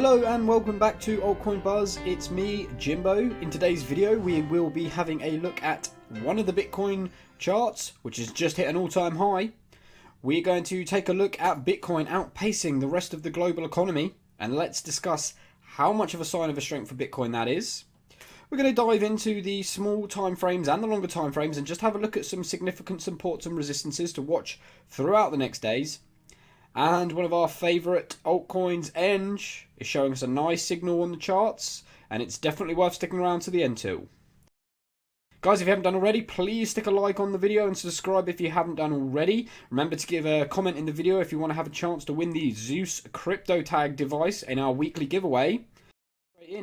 Hello and welcome back to Altcoin Buzz. It's me, Jimbo. In today's video we will be having a look at one of the Bitcoin charts, which has just hit an all-time high. We're going to take a look at Bitcoin outpacing the rest of the global economy, and let's discuss how much of a sign of a strength for Bitcoin that is. We're going to dive into the small time frames and the longer time frames and just have a look at some significant supports and resistances to watch throughout the next days. And one of our favourite altcoins, Enjin, is showing us a nice signal on the charts, and it's definitely worth sticking around to the end too. Guys, if you haven't done already, please stick a like on the video and subscribe if you haven't done already. Remember to give a comment in the video if you want to have a chance to win the Zeus CryptoTag device in our weekly giveaway.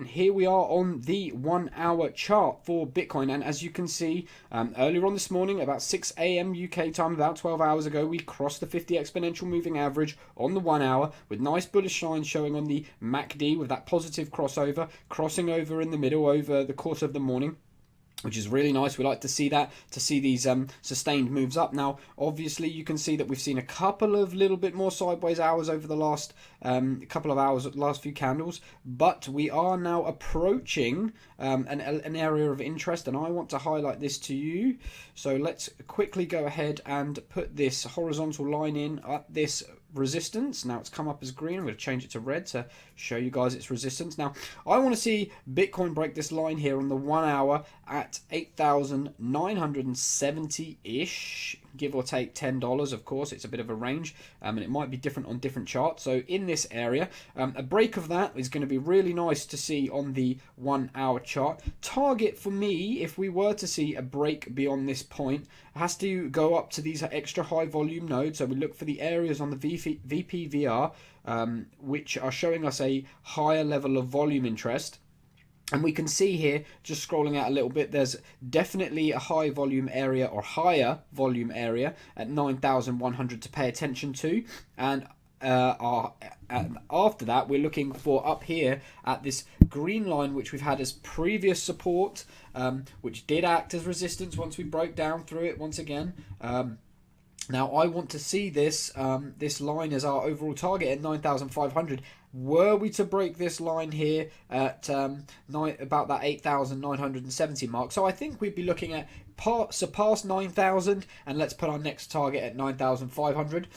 Here we are on the 1 hour chart for Bitcoin, and as you can see, earlier on this morning, about 6 AM UK time, about 12 hours ago, we crossed the 50 exponential moving average on the 1 hour with nice bullish lines showing on the MACD with that positive crossover, crossing over in the middle over the course of the morning, which is really nice. We like to see that, to see these sustained moves up. Now, obviously, you can see that we've seen a couple of little bit more sideways hours over the last couple of hours, last few candles, but we are now approaching an area of interest, and I want to highlight this to you. So let's quickly go ahead and put this horizontal line in at this resistance. Now it's come up as green. I'm going to change it to red to show you guys its resistance. Now I want to see Bitcoin break this line here on the 1 hour at 8,970-ish, give or take $10. Of course, it's a bit of a range, and it might be different on different charts. So in this area, a break of that is going to be really nice to see on the 1 hour chart. Target for me, if we were to see a break beyond this point, has to go up to these extra high volume nodes. So we look for the areas on the VPVR, which are showing us a higher level of volume interest. And we can see here, just scrolling out a little bit, there's definitely a high volume area or higher volume area at 9,100 to pay attention to. And after that, we're looking for up here at this green line, which we've had as previous support, which did act as resistance once we broke down through it once again. Now I want to see this this line as our overall target at 9,500. Were we to break this line here at about that 8,970 mark, so I think we'd be looking at surpass 9,000, and let's put our next target at 9,500.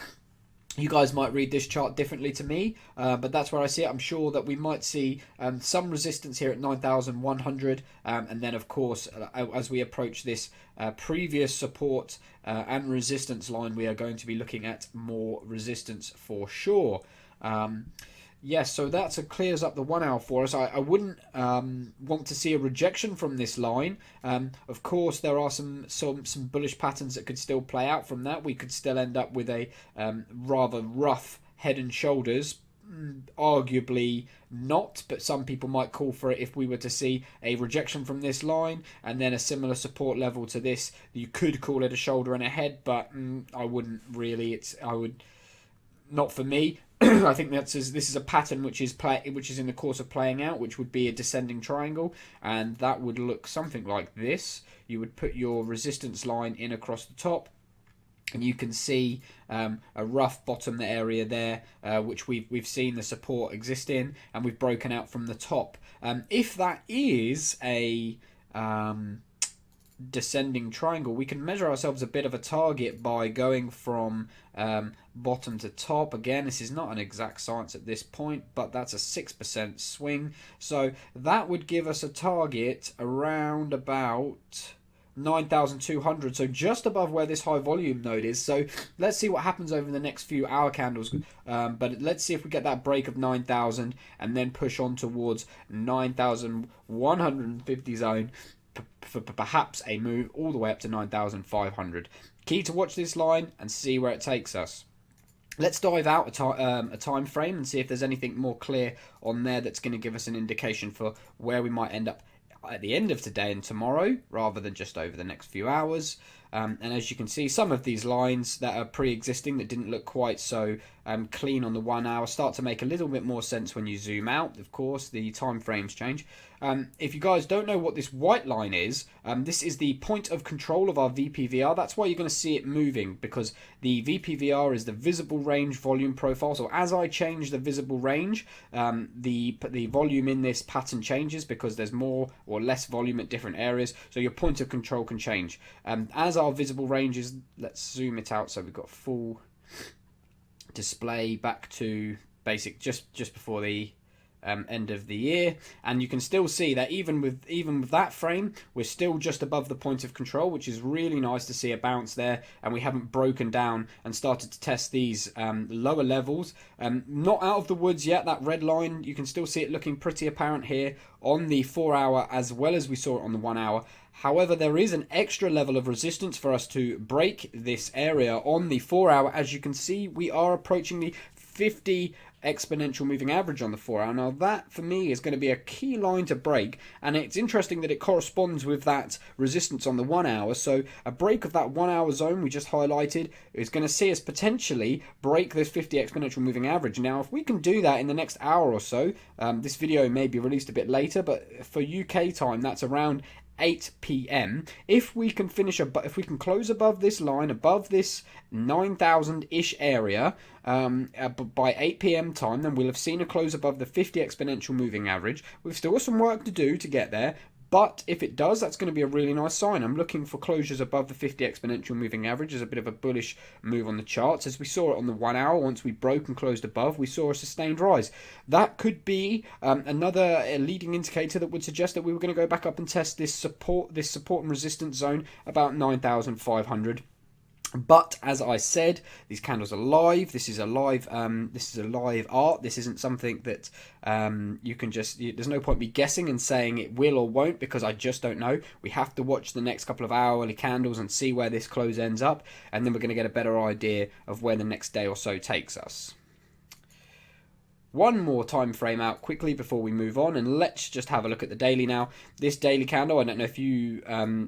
You guys might read this chart differently to me, but that's where I see it. I'm sure that we might see some resistance here at 9,100, and then of course as we approach this previous support and resistance line, we are going to be looking at more resistance for sure. Yes, so that clears up the 1 hour for us. I wouldn't want to see a rejection from this line. Of course, there are some bullish patterns that could still play out from that. We could still end up with a rather rough head and shoulders. Arguably not, but some people might call for it if we were to see a rejection from this line and then a similar support level to this. You could call it a shoulder and a head, but I wouldn't really. Not for me. I think this is a pattern which is in the course of playing out, which would be a descending triangle, and that would look something like this. You would put your resistance line in across the top, and you can see a rough bottom area there, which we've seen the support exist in, and we've broken out from the top. If that is a descending triangle, we can measure ourselves a bit of a target by going from bottom to top. Again, this is not an exact science at this point, but that's a 6% swing, so that would give us a target around about 9,200, so just above where this high volume node is. So let's see what happens over the next few hour candles, but let's see if we get that break of 9,000 and then push on towards 9,150 zone for perhaps a move all the way up to 9,500. Key to watch this line and see where it takes us. Let's dive out a time frame and see if there's anything more clear on there that's going to give us an indication for where we might end up at the end of today and tomorrow, rather than just over the next few hours. And as you can see, some of these lines that are pre-existing that didn't look quite so clean on the 1 hour start to make a little bit more sense when you zoom out. Of course, the time frames change. If you guys don't know what this white line is, this is the point of control of our VPVR. That's why you're going to see it moving, because the VPVR is the visible range volume profile. So as I change the visible range, the volume in this pattern changes because there's more or less volume at different areas. So your point of control can change. As our visible range is, let's zoom it out so we've got full display back to basic just before the end of the year, and you can still see that even with that frame, we're still just above the point of control, which is really nice to see a bounce there, and we haven't broken down and started to test these lower levels. Not out of the woods yet. That red line, you can still see it looking pretty apparent here on the 4 hour as well as we saw it on the 1 hour. However, there is an extra level of resistance for us to break this area on the 4 hour. As you can see, we are approaching the 50 exponential moving average on the 4 hour. Now that for me is going to be a key line to break, and it's interesting that it corresponds with that resistance on the 1 hour. So a break of that 1 hour zone we just highlighted is going to see us potentially break this 50 exponential moving average. Now if we can do that in the next hour or so, this video may be released a bit later, but for UK time that's around 8 p.m. If we can close above this line, above this 9,000-ish area by 8 p.m. time, then we'll have seen a close above the 50 exponential moving average. We've still got some work to do to get there, but if it does, that's going to be a really nice sign. I'm looking for closures above the 50 exponential moving average as a bit of a bullish move on the charts. As we saw it on the 1 hour, once we broke and closed above, we saw a sustained rise. That could be another leading indicator that would suggest that we were going to go back up and test this support and resistance zone about 9,500. But as I said, these candles are live. This is a live art. This isn't something that you can just. There's no point me guessing and saying it will or won't, because I just don't know. We have to watch the next couple of hourly candles and see where this close ends up, and then we're going to get a better idea of where the next day or so takes us. One more time frame out quickly before we move on, and let's just have a look at the daily now. This daily candle, I don't know if you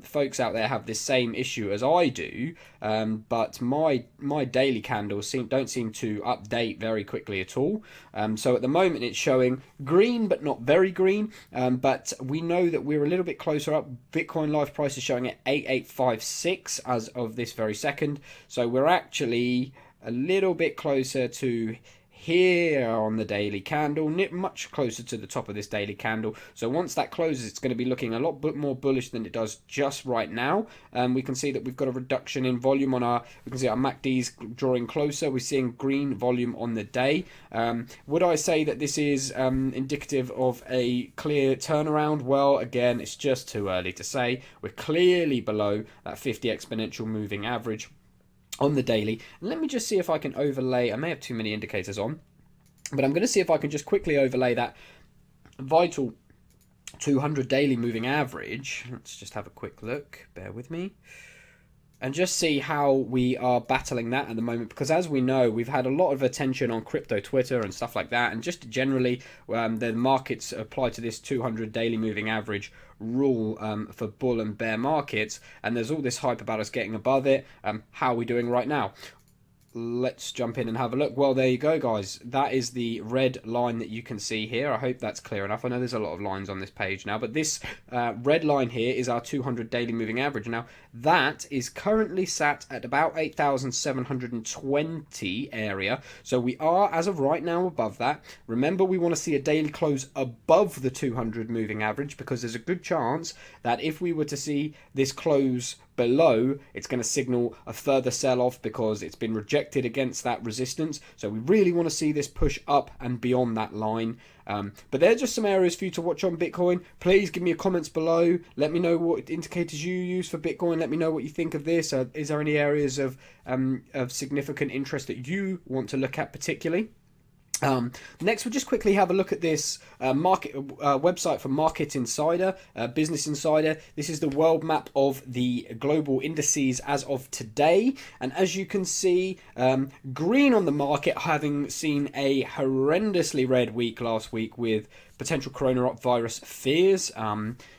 folks out there have this same issue as I do, but my daily candles don't seem to update very quickly at all. So at the moment it's showing green but not very green, but we know that we're a little bit closer up. Bitcoin live price is showing at 8856 as of this very second, so we're actually a little bit closer to here on the daily candle, much closer to the top of this daily candle. So once that closes, it's going to be looking a lot more bullish than it does just right now. We can see that we've got a reduction in volume on we can see our MACD's drawing closer. We're seeing green volume on the day. Would I say that this is indicative of a clear turnaround? Well, again, it's just too early to say. We're clearly below that 50 exponential moving average on the daily. Let me just see if I can overlay. I may have too many indicators on, but I'm going to see if I can just quickly overlay that vital 200 daily moving average. Let's just have a quick look. Bear with me. And just see how we are battling that at the moment, because as we know, we've had a lot of attention on crypto Twitter and stuff like that, and just generally the markets apply to this 200 daily moving average rule for bull and bear markets, and there's all this hype about us getting above it. How are we doing right now? Let's jump in and have a look. Well, there you go, guys. That is the red line that you can see here. I hope that's clear enough. I know there's a lot of lines on this page now, but this red line here is our 200 daily moving average. Now, that is currently sat at about 8,720 area. So we are, as of right now, above that. Remember, we want to see a daily close above the 200 moving average, because there's a good chance that if we were to see this close below, it's going to signal a further sell-off because it's been rejected against that resistance. So we really want to see this push up and beyond that line. But they're just some areas for you to watch on Bitcoin. Please give me your comments below. Let me know what indicators you use for Bitcoin. Let me know what you think of this. Is there any areas of significant interest that you want to look at particularly? Next, we'll just quickly have a look at this website from Market Insider, Business Insider. This is the world map of the global indices as of today. And as you can see, green on the market, having seen a horrendously red week last week with potential coronavirus fears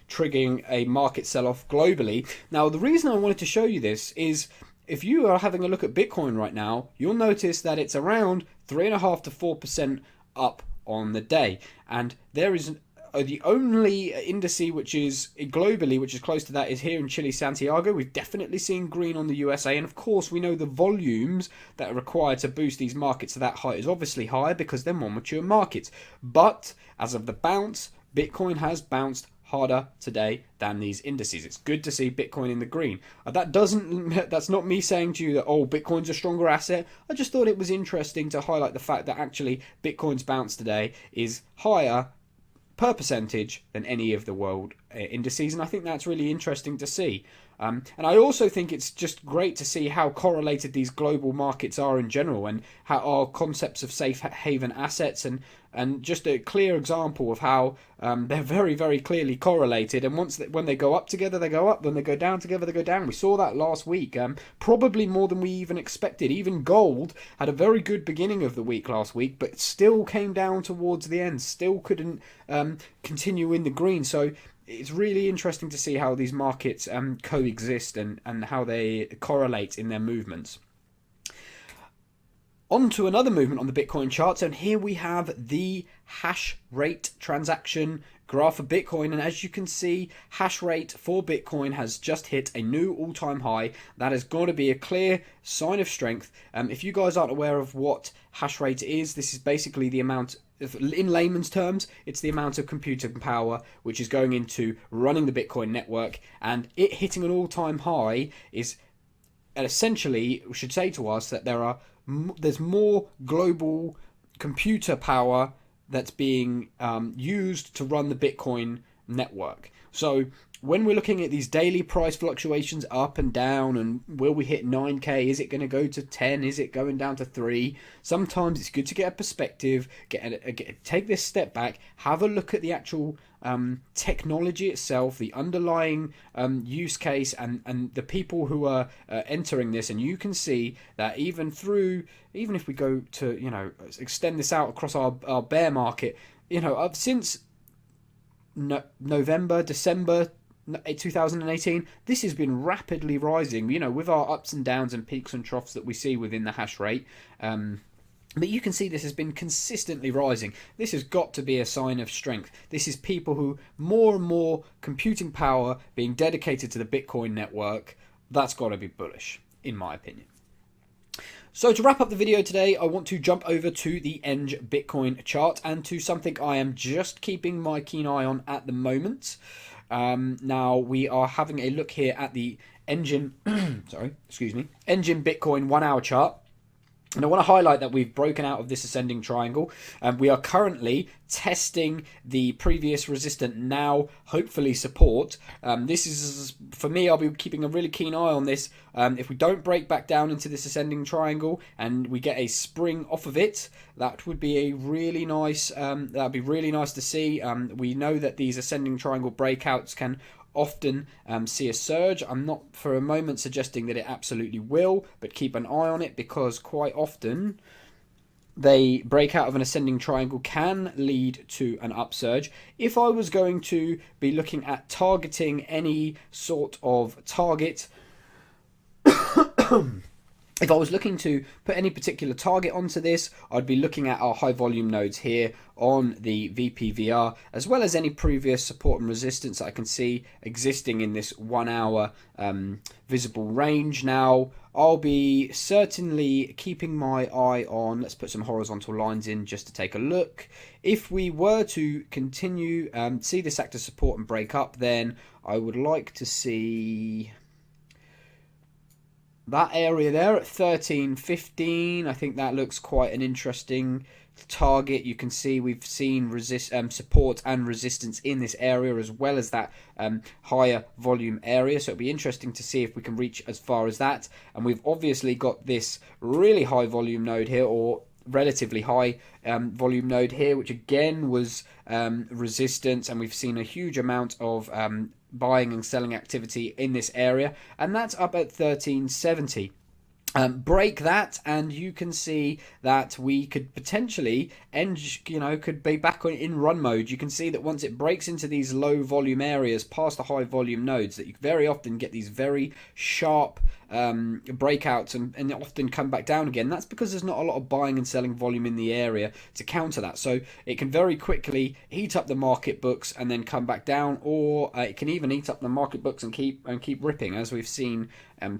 triggering a market sell-off globally. Now, the reason I wanted to show you this is if you are having a look at Bitcoin right now, you'll notice that it's around 3.5 to 4% up on the day. And there is the only indice which is globally, which is close to that, is here in Chile, Santiago. We've definitely seen green on the USA. And of course, we know the volumes that are required to boost these markets to that height is obviously higher because they're more mature markets. But as of the bounce, Bitcoin has bounced harder today than these indices. It's good to see Bitcoin in the green. That's not me saying to you that, oh, Bitcoin's a stronger asset. I just thought it was interesting to highlight the fact that actually Bitcoin's bounce today is higher per percentage than any of the world indices, and I think that's really interesting to see. And I also think it's just great to see how correlated these global markets are in general, and how our concepts of safe haven assets, and just a clear example of how they're very, very clearly correlated. And when they go up together, they go up. When they go down together, they go down. We saw that last week, probably more than we even expected. Even gold had a very good beginning of the week last week, but still came down towards the end. Still couldn't continue in the green. So it's really interesting to see how these markets coexist and how they correlate in their movements. On to another movement on the Bitcoin charts, and here we have the hash rate transaction graph for Bitcoin. And as you can see, hash rate for Bitcoin has just hit a new all-time high. That has got to be a clear sign of strength. If you guys aren't aware of what hash rate is, this is basically the amount, in layman's terms, it's the amount of computing power which is going into running the Bitcoin network, and it hitting an all-time high is essentially should say to us that there's more global computer power that's being used to run the Bitcoin network. So when we're looking at these daily price fluctuations up and down, and will we hit 9k? Is it going to go to 10? Is it going down to 3? Sometimes it's good to get a perspective, take this step back, have a look at the actual technology itself, the underlying use case, and the people who are entering this. And you can see that even if we go to, extend this out across our bear market, since November, December 2018, this has been rapidly rising, with our ups and downs and peaks and troughs that we see within the hash rate. But you can see this has been consistently rising. This has got to be a sign of strength. This is people who more and more computing power being dedicated to the Bitcoin network. That's got to be bullish, in my opinion. So to wrap up the video today, I want to jump over to the ENJ Bitcoin chart and to something I am just keeping my keen eye on at the moment. Now we are having a look here at the Enjin, Enjin Bitcoin 1 hour chart. And I want to highlight that we've broken out of this ascending triangle, and we are currently testing the previous resistant, now hopefully support. This is, for me, I'll be keeping a really keen eye on this. If we don't break back down into this ascending triangle and we get a spring off of it, that would be a really nice. That'd be really nice to see. We know that these ascending triangle breakouts can often see a surge. I'm not for a moment suggesting that it absolutely will, but keep an eye on it, because quite often they break out of an ascending triangle can lead to an upsurge. If I was going to be looking at targeting any sort of target, if I was looking to put any particular target onto this, I'd be looking at our high volume nodes here on the VPVR, as well as any previous support and resistance that I can see existing in this 1 hour visible range. Now, I'll be certainly keeping my eye on, let's put some horizontal lines in just to take a look. If we were to continue, see this act as support and break up, then I would like to see that area there at 13.15. I think that looks quite an interesting target. You can see we've seen support and resistance in this area, as well as that higher volume area, so it'll be interesting to see if we can reach as far as that. And we've obviously got this really high volume node here, or relatively high volume node here, which again was resistance, and we've seen a huge amount of buying and selling activity in this area, and that's up at 1370. Break that, and you can see that we could potentially could be back in run mode. You can see that once it breaks into these low volume areas past the high volume nodes, that you very often get these very sharp breakouts and often come back down again. That's because there's not a lot of buying and selling volume in the area to counter that. So it can very quickly heat up the market books and then come back down, or it can even heat up the market books and keep ripping, as we've seen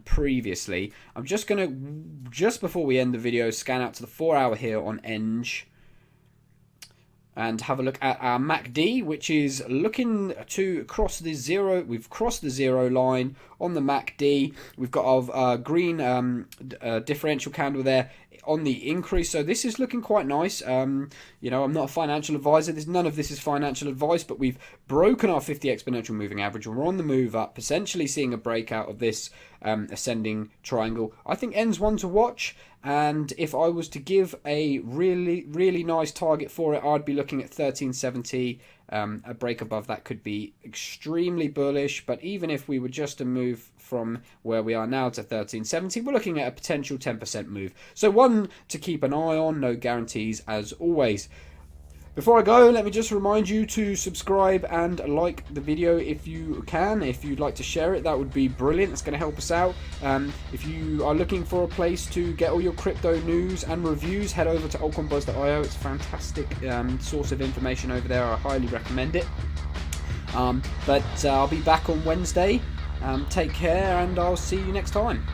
previously. I'm just going to, just before we end the video, scan out to the 4 hour here on Enj and have a look at our MACD, which is looking to cross the zero. We've crossed the zero line on the MACD. We've got our green differential candle there on the increase, so this is looking quite nice. I'm not a financial advisor. None of this is financial advice, but we've broken our 50 exponential moving average. We're on the move up, essentially seeing a breakout of this ascending triangle. I think En's one to watch, and if I was to give a really nice target for it, I'd be looking at 1370. A break above that could be extremely bullish, but even if we were just to move from where we are now to 1370, we're looking at a potential 10% move. So one to keep an eye on, no guarantees as always. Before I go, let me just remind you to subscribe and like the video if you can. If you'd like to share it, that would be brilliant. It's going to help us out. If you are looking for a place to get all your crypto news and reviews, head over to altcoinbuzz.io. It's a fantastic source of information over there. I highly recommend it. But I'll be back on Wednesday. Take care, and I'll see you next time.